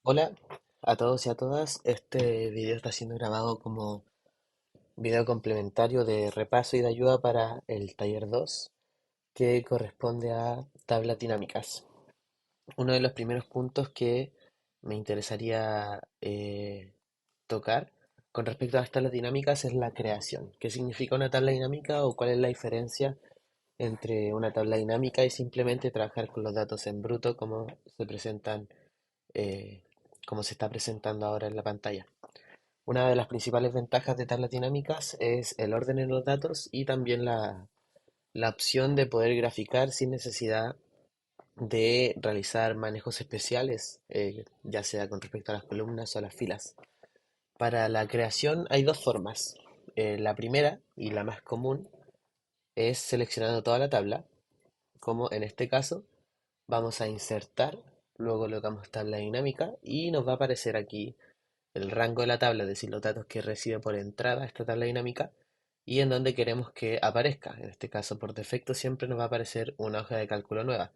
Hola a todos y a todas. Este video está siendo grabado como video complementario de repaso y de ayuda para el taller 2, que corresponde a tablas dinámicas. Uno de los primeros puntos que me interesaría tocar con respecto a las tablas dinámicas es la creación. ¿Qué significa una tabla dinámica o cuál es la diferencia entre una tabla dinámica y simplemente trabajar con los datos en bruto como se presentan, eh, como se está presentando ahora en la pantalla? Una de las principales ventajas de tablas dinámicas es el orden en los datos y también la opción de poder graficar sin necesidad de realizar manejos especiales, ya sea con respecto a las columnas o a las filas. Para la creación hay dos formas. La primera y la más común es seleccionando toda la tabla, como en este caso vamos a insertar, luego colocamos tabla dinámica y nos va a aparecer aquí el rango de la tabla, es decir, los datos que recibe por entrada esta tabla dinámica y en donde queremos que aparezca. En este caso, por defecto, siempre nos va a aparecer una hoja de cálculo nueva.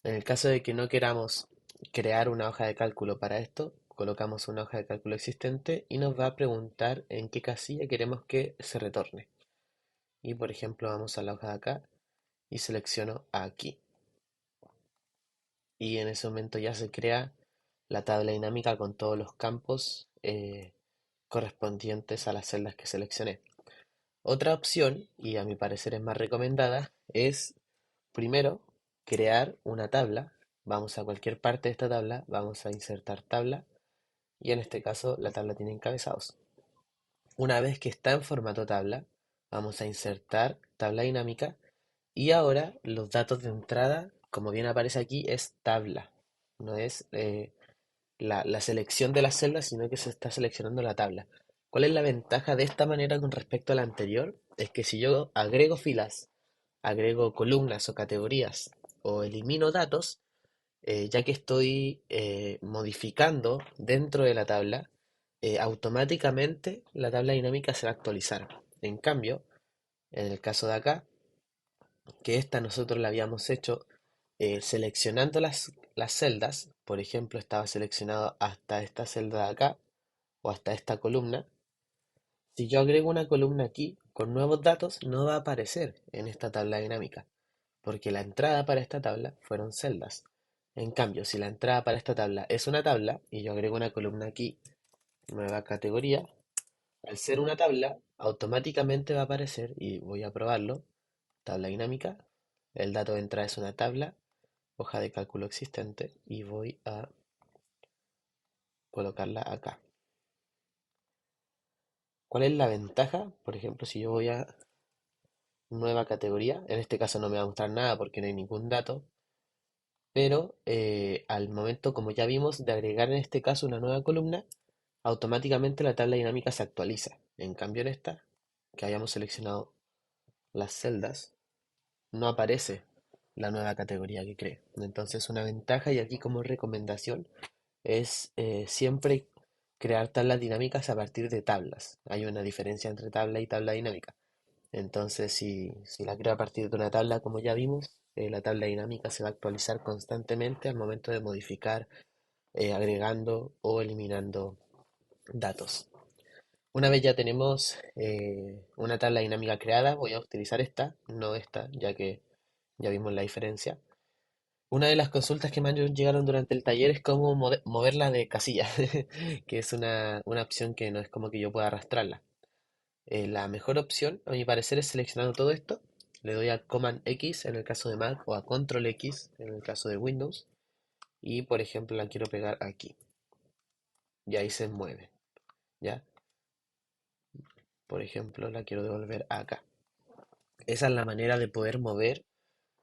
En el caso de que no queramos crear una hoja de cálculo para esto, colocamos una hoja de cálculo existente y nos va a preguntar en qué casilla queremos que se retorne. Y por ejemplo, vamos a la hoja de acá y selecciono aquí. Y en ese momento ya se crea la tabla dinámica con todos los campos correspondientes a las celdas que seleccioné. Otra opción, y a mi parecer es más recomendada, es primero crear una tabla. Vamos a cualquier parte de esta tabla, vamos a insertar tabla y en este caso la tabla tiene encabezados. Una vez que está en formato tabla, vamos a insertar tabla dinámica y ahora los datos de entrada, como bien aparece aquí, es tabla. No es la selección de las celdas, sino que se está seleccionando la tabla. ¿Cuál es la ventaja de esta manera con respecto a la anterior? Es que si yo agrego filas, agrego columnas o categorías o elimino datos, ya que estoy modificando dentro de la tabla, automáticamente la tabla dinámica se va a actualizar. En cambio, en el caso de acá, que esta nosotros la habíamos hecho seleccionando las celdas, por ejemplo, estaba seleccionado hasta esta celda de acá o hasta esta columna. Si yo agrego una columna aquí con nuevos datos, no va a aparecer en esta tabla dinámica, porque la entrada para esta tabla fueron celdas. En cambio, si la entrada para esta tabla es una tabla y yo agrego una columna aquí, nueva categoría, al ser una tabla, automáticamente va a aparecer, y voy a probarlo, tabla dinámica, el dato de entrada es una tabla, hoja de cálculo existente, y voy a colocarla acá. ¿Cuál es la ventaja? Por ejemplo, si yo voy a nueva categoría, en este caso no me va a mostrar nada porque no hay ningún dato, pero al momento, como ya vimos, de agregar en este caso una nueva columna, automáticamente la tabla dinámica se actualiza. En cambio en esta, que hayamos seleccionado las celdas, no aparece la nueva categoría que cree. Entonces una ventaja y aquí como recomendación es siempre crear tablas dinámicas a partir de tablas. Hay una diferencia entre tabla y tabla dinámica. Entonces, si la creo a partir de una tabla, como ya vimos, la tabla dinámica se va a actualizar constantemente al momento de modificar, agregando o eliminando datos. Una vez ya tenemos una tabla dinámica creada, voy a utilizar esta, no esta, ya que ya vimos la diferencia. Una de las consultas que más llegaron durante el taller es cómo moverla de casilla, que es una opción que no es como que yo pueda arrastrarla. La mejor opción, a mi parecer, es seleccionando todo esto. Le doy a Command X en el caso de Mac o a Control X en el caso de Windows. Y por ejemplo la quiero pegar aquí. Y ahí se mueve. ¿Ya? Por ejemplo la quiero devolver acá. Esa es la manera de poder mover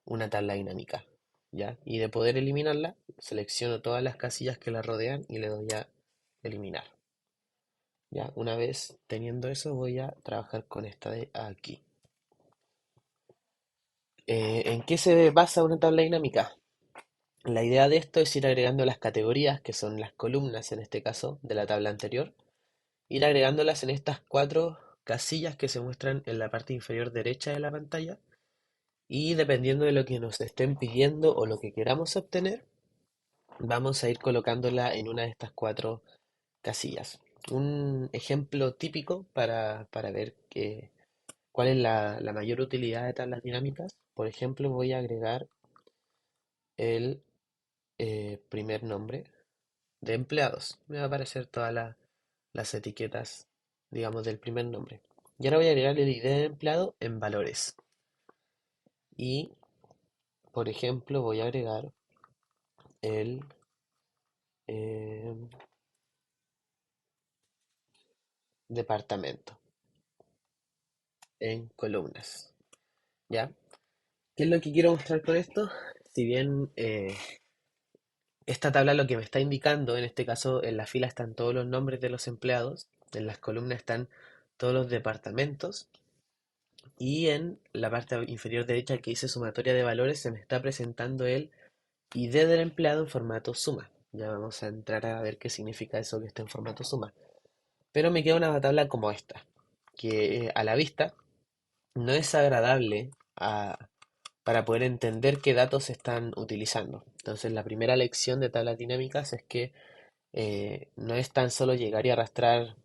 una tabla dinámica. ¿Ya? Y de poder eliminarla, selecciono todas las casillas que la rodean y le doy a eliminar. ¿Ya? Una vez teniendo eso, voy a trabajar con esta de aquí. ¿En qué se basa una tabla dinámica? La idea de esto es ir agregando las categorías, que son las columnas en este caso de la tabla anterior, ir agregándolas en estas cuatro casillas que se muestran en la parte inferior derecha de la pantalla y dependiendo de lo que nos estén pidiendo o lo que queramos obtener, vamos a ir colocándola en una de estas cuatro casillas. Un ejemplo típico para ver cuál es la mayor utilidad de tablas dinámicas. Por ejemplo, voy a agregar el primer nombre de empleados. Me va a aparecer todas las etiquetas, digamos, del primer nombre. Y ahora voy a agregar el ID de empleado en valores. Y, por ejemplo, voy a agregar el eh, departamento en columnas. ¿Ya? ¿Qué es lo que quiero mostrar con esto? Si bien esta tabla lo que me está indicando, en este caso en la fila están todos los nombres de los empleados, en las columnas están todos los departamentos y en la parte inferior derecha que dice sumatoria de valores se me está presentando el ID del empleado en formato suma. Ya vamos a entrar a ver qué significa eso que está en formato suma. Pero me queda una tabla como esta, que a la vista no es agradable para poder entender qué datos se están utilizando. Entonces, la primera lección de tablas dinámicas es que no es tan solo llegar y arrastrar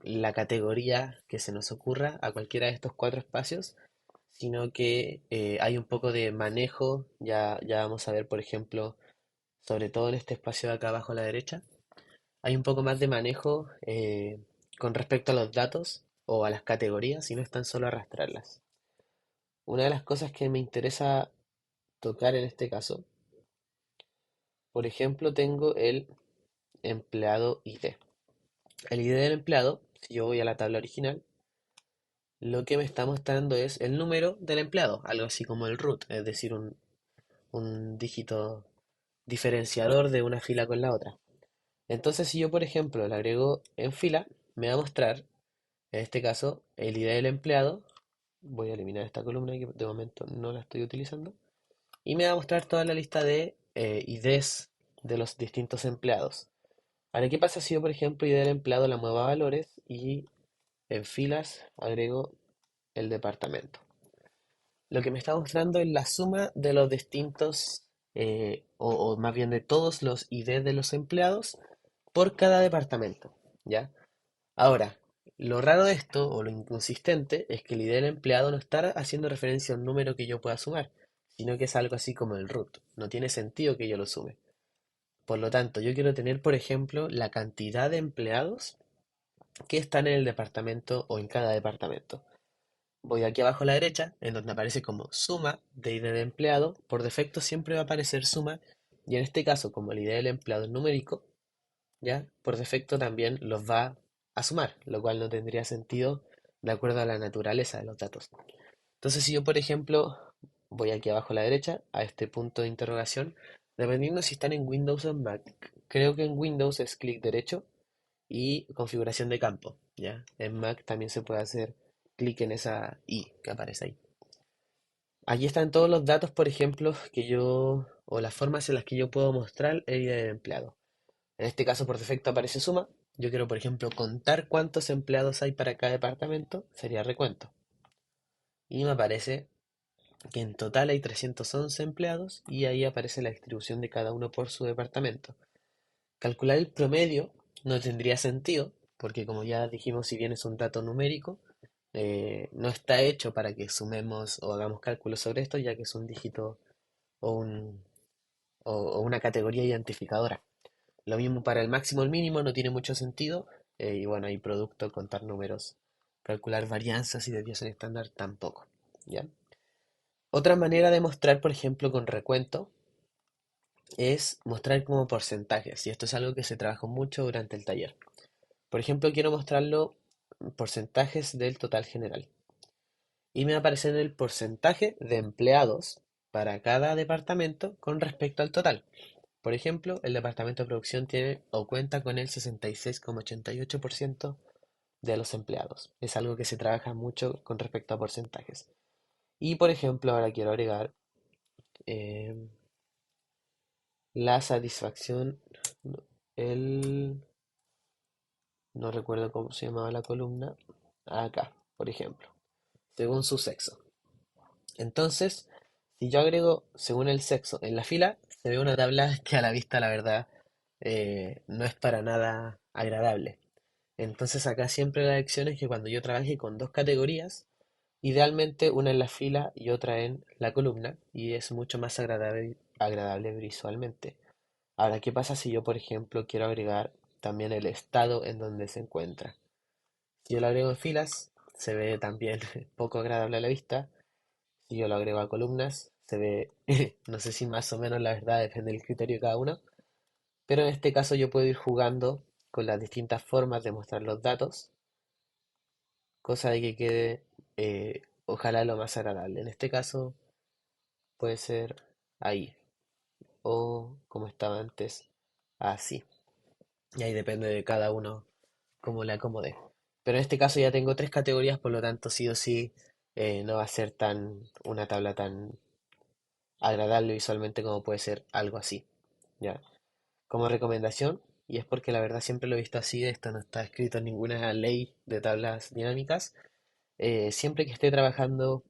la categoría que se nos ocurra a cualquiera de estos cuatro espacios, sino que hay un poco de manejo. Ya vamos a ver, por ejemplo, sobre todo en este espacio de acá abajo a la derecha, hay un poco más de manejo con respecto a los datos o a las categorías, y no es tan solo arrastrarlas. Una de las cosas que me interesa tocar en este caso, por ejemplo, tengo el empleado ID. El ID del empleado, si yo voy a la tabla original, lo que me está mostrando es el número del empleado, algo así como el root, es decir, un dígito diferenciador de una fila con la otra. Entonces, si yo, por ejemplo, le agrego en fila, me va a mostrar, en este caso, el ID del empleado. Voy a eliminar esta columna que de momento no la estoy utilizando. Y me va a mostrar toda la lista de IDs de los distintos empleados. Ahora, ¿qué pasa si yo, por ejemplo, ID del empleado la muevo a valores y en filas agrego el departamento? Lo que me está mostrando es la suma de los distintos, o más bien de todos los ID de los empleados por cada departamento, ¿ya? Ahora, lo raro de esto, o lo inconsistente, es que el ID del empleado no está haciendo referencia a un número que yo pueda sumar, sino que es algo así como el root. No tiene sentido que yo lo sume. Por lo tanto, yo quiero tener, por ejemplo, la cantidad de empleados que están en el departamento o en cada departamento. Voy aquí abajo a la derecha, en donde aparece como suma de ID de empleado. Por defecto siempre va a aparecer suma, y en este caso, como el ID del empleado es numérico, ¿ya? Por defecto también los va a sumar, lo cual no tendría sentido de acuerdo a la naturaleza de los datos. Entonces, si yo, por ejemplo, voy aquí abajo a la derecha, a este punto de interrogación, dependiendo si están en Windows o en Mac, creo que en Windows es clic derecho y configuración de campo, ¿ya? En Mac también se puede hacer clic en esa I que aparece ahí. Aquí están todos los datos, por ejemplo, o las formas en las que yo puedo mostrar el ID del empleado. En este caso, por defecto aparece suma. Yo quiero, por ejemplo, contar cuántos empleados hay para cada departamento, sería recuento. Y me aparece que en total hay 311 empleados y ahí aparece la distribución de cada uno por su departamento. Calcular el promedio no tendría sentido, porque como ya dijimos, si bien es un dato numérico, no está hecho para que sumemos o hagamos cálculos sobre esto, ya que es un dígito o, o una categoría identificadora. Lo mismo para el máximo y el mínimo, no tiene mucho sentido. Y bueno, hay producto, contar números, calcular varianzas y desviación estándar tampoco. ¿Ya? Otra manera de mostrar, por ejemplo, con recuento, es mostrar como porcentajes. Y esto es algo que se trabajó mucho durante el taller. Por ejemplo, quiero mostrarlo porcentajes del total general. Y me va a aparecer el porcentaje de empleados para cada departamento con respecto al total. Por ejemplo, el departamento de producción tiene o cuenta con el 66,88% de los empleados. Es algo que se trabaja mucho con respecto a porcentajes. Y por ejemplo, ahora quiero agregar eh, la satisfacción, no, el, no recuerdo cómo se llamaba la columna, acá, por ejemplo, según su sexo. Entonces, si yo agrego según el sexo en la fila, se ve una tabla que a la vista, la verdad, no es para nada agradable. Entonces acá siempre la lección es que cuando yo trabaje con dos categorías, idealmente una en la fila y otra en la columna, y es mucho más agradable visualmente. Ahora, ¿qué pasa si yo, por ejemplo, quiero agregar también el estado en donde se encuentra? Si yo lo agrego en filas, se ve también poco agradable a la vista. Si yo lo agrego a columnas, se ve, no sé si más o menos, la verdad, depende del criterio de cada uno. Pero en este caso yo puedo ir jugando con las distintas formas de mostrar los datos, cosa de que quede, ojalá, lo más agradable. En este caso puede ser ahí, o como estaba antes, así. Y ahí depende de cada uno cómo le acomode. Pero en este caso ya tengo tres categorías, por lo tanto sí o sí no va a ser una tabla tan agradable visualmente como puede ser algo así. ¿Ya? Como recomendación, y es porque la verdad siempre lo he visto así, esto no está escrito en ninguna ley de tablas dinámicas, siempre que esté trabajando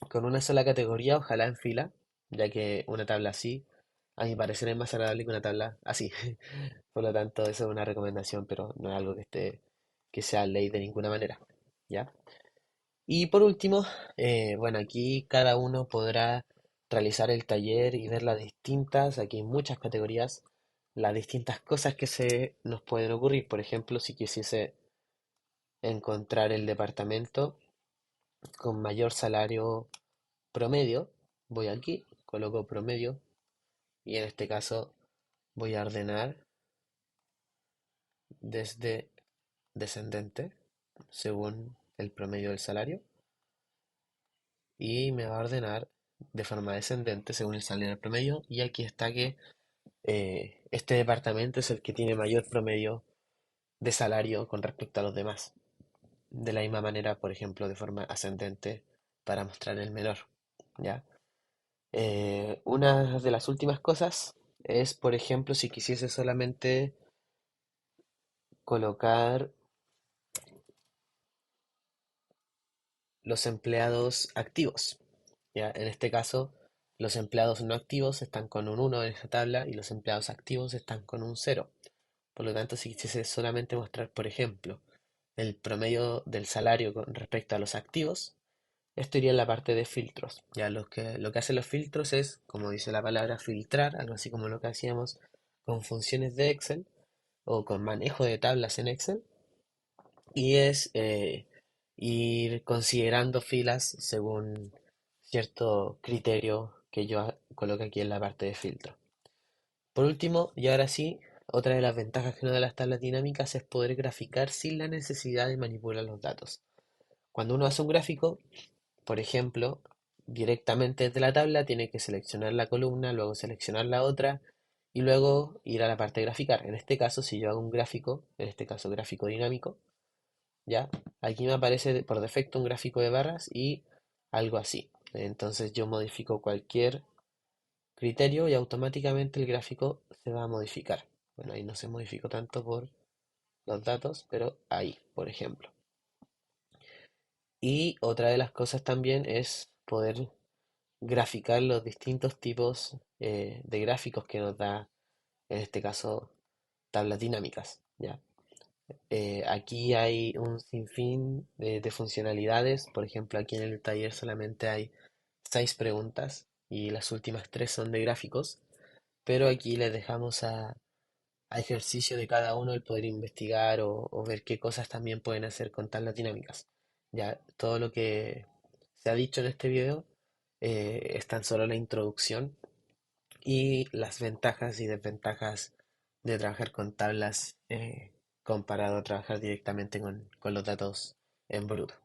con una sola categoría, ojalá en fila, ya que una tabla así, a mi parecer, es más agradable que una tabla así. Por lo tanto, eso es una recomendación, pero no es algo que sea ley de ninguna manera. ¿Ya? Y por último, bueno, aquí cada uno podrá realizar el taller y ver las distintas, aquí hay muchas categorías, las distintas cosas que se nos pueden ocurrir. Por ejemplo, si quisiese encontrar el departamento con mayor salario promedio, voy aquí, coloco promedio y en este caso voy a ordenar desde descendente según el promedio del salario y me va a ordenar de forma descendente según el salario promedio y aquí está que este departamento es el que tiene mayor promedio de salario con respecto a los demás. De la misma manera, por ejemplo, de forma ascendente para mostrar el menor, ¿ya? Una de las últimas cosas es, por ejemplo, si quisiese solamente colocar los empleados activos, ¿ya? En este caso, los empleados no activos están con un uno en esta tabla y los empleados activos están con un cero. Por lo tanto, si quisiese solamente mostrar, por ejemplo, el promedio del salario con respecto a los activos, esto iría en la parte de filtros. Ya lo que hacen los filtros es, como dice la palabra, filtrar, algo así como lo que hacíamos con funciones de Excel o con manejo de tablas en Excel, y es ir considerando filas según cierto criterio que yo coloque aquí en la parte de filtro. Por último, y ahora sí, otra de las ventajas que nos da las tablas dinámicas es poder graficar sin la necesidad de manipular los datos. Cuando uno hace un gráfico, por ejemplo, directamente desde la tabla tiene que seleccionar la columna, luego seleccionar la otra y luego ir a la parte de graficar. En este caso, si yo hago un gráfico, en este caso gráfico dinámico, ya, aquí me aparece por defecto un gráfico de barras y algo así. Entonces yo modifico cualquier criterio y automáticamente el gráfico se va a modificar. Bueno, ahí no se modificó tanto por los datos, pero ahí, por ejemplo. Y otra de las cosas también es poder graficar los distintos tipos de gráficos que nos da, en este caso, tablas dinámicas, ¿ya? Aquí hay un sinfín de funcionalidades. Por ejemplo, aquí en el taller solamente hay 6 preguntas y las últimas 3 son de gráficos, pero aquí les dejamos a ejercicio de cada uno el poder investigar o ver qué cosas también pueden hacer con tablas dinámicas. Ya todo lo que se ha dicho en este video es tan solo la introducción y las ventajas y desventajas de trabajar con tablas comparado a trabajar directamente con los datos en bruto.